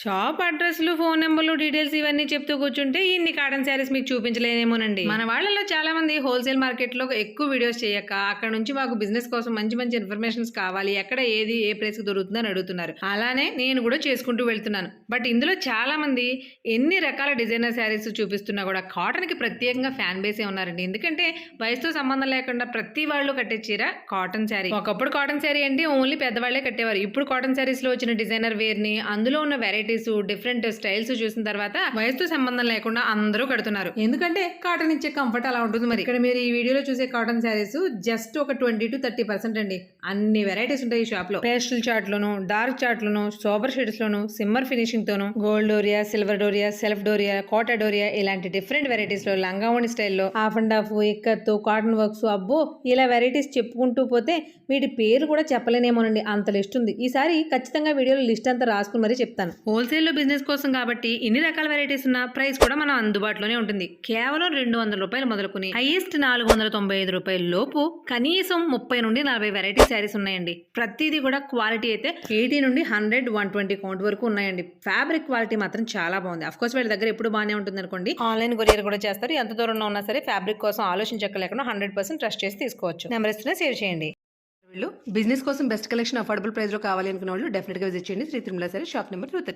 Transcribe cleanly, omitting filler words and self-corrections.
Shop అడ్రస్లు, phone నెంబర్లు, details ఇవన్నీ చెప్తూ కూర్చుంటే ఇన్ని కాటన్ శారీస్ మీకు చూపించలేనేమోనండి. మన వాళ్ళలో చాలా మంది హోల్సేల్ మార్కెట్ లో ఎక్కువ వీడియోస్ చేయక అక్కడ నుంచి మాకు బిజినెస్ కోసం మంచి మంచి ఇన్ఫర్మేషన్స్ కావాలి, ఎక్కడ ఏది ఏ ప్రైస్ కి దొరుకుతుందని అడుగుతున్నారు. అలానే నేను కూడా చేసుకుంటూ వెళ్తున్నాను. బట్ ఇందులో చాలా మంది ఎన్ని రకాల డిజైనర్ శారీస్ చూపిస్తున్నా కూడా కాటన్ కి ప్రత్యేకంగా ఫ్యాన్ బేసే ఉన్నారండి. ఎందుకంటే వయసుతో సంబంధం లేకుండా ప్రతి వాళ్ళు కట్టే చీర కాటన్ శారీ. ఒకప్పుడు కాటన్ శారీ అంటే ఓన్లీ పెద్దవాళ్లే కట్టేవారు. ఇప్పుడు కాటన్ శారీస్ లో వచ్చిన డిజైనర్ వేర్ ని, అందులో ఉన్న వెరైటీ డిఫరెంట్ స్టైల్స్ చూసిన తర్వాత వయసుతో సంబంధం లేకుండా అందరూ కడుతున్నారు. ఎందుకంటే కాటన్ ఇచ్చే కంఫర్ట్ అలా ఉంటుంది. మరి ఇక్కడ మీరు ఈ వీడియోలో చూసే కాటన్ శారీస్ జస్ట్ ఒక 20 to 30% అండి. అన్ని వెరైటీస్ ఉంటాయి ఈ షాప్ లో. పేస్టల్ చార్ట్ లోను, డార్క్ చార్ట్ లోను, సోబర్ షేడ్స్ లోను, సిమ్మర్ ఫినిషింగ్ తోను, గోల్డ్ డోరియా, సిల్వర్ డోరియా, సెల్ఫ్ డోరియా, కోటా డోరియా ఇలాంటి డిఫరెంట్ వెరైటీస్ లో, లంగావోణి స్టైల్లో, half and half, ikat, cotton works, అబ్బో ఇలా వెరైటీస్ చెప్పుకుంటూ పోతే వీటి పేరు కూడా చెప్పలేనేమోనండి, అంత లిస్ట్ ఉంది. ఈసారి ఖచ్చితంగా వీడియోలో లిస్ట్ అంతా రాసుకుని మరీ చెప్తాను. హోల్సేల్లో బిజినెస్ కోసం కాబట్టి ఇన్ని రకాల వెరైటీస్ ఉన్న ప్రైస్ కూడా మనం అందుబాటులోనే ఉంటుంది. కేవలం 200 రూపాయలు మొదలుకుని హైయెస్ట్ 495 రూపాయల లోపు కనీసం 30 నుండి 40 వెరైటీ శారీస్ ఉన్నాయండి. ప్రతిదీ కూడా క్వాలిటీ అయితే 80 నుండి 100, 120 కౌంట్ వరకు ఉన్నాయండి. ఫ్యాబ్రిక్ క్వాలిటీ మాత్రం చాలా బాగుంది. అఫ్ కోర్స్ వీళ్ళ దగ్గర ఎప్పుడు బాగానే ఉంటుంది అనుకోండి. ఆన్లైన్ కొరియర్ కూడా చేస్తారు. ఎంత దూరంలో ఉన్నా సరే ఫ్యాబ్రిక్ కోసం ఆలోచించలేకుండా 100% ట్రస్ట్ చేసి తీసుకోవచ్చు. నెంబర్ ఇస్తున్నా సేవ్ చేయండి. వీళ్ళు బిజినెస్ కోసం బెస్ట్ కలెక్షన్ అఫోర్డబుల్ ప్రైస్ లో కావాలి అనుకున్న వాళ్ళు డెఫినెట్ గా విజిట్ చేయండి. Shri Tirumala sari, shop number 230.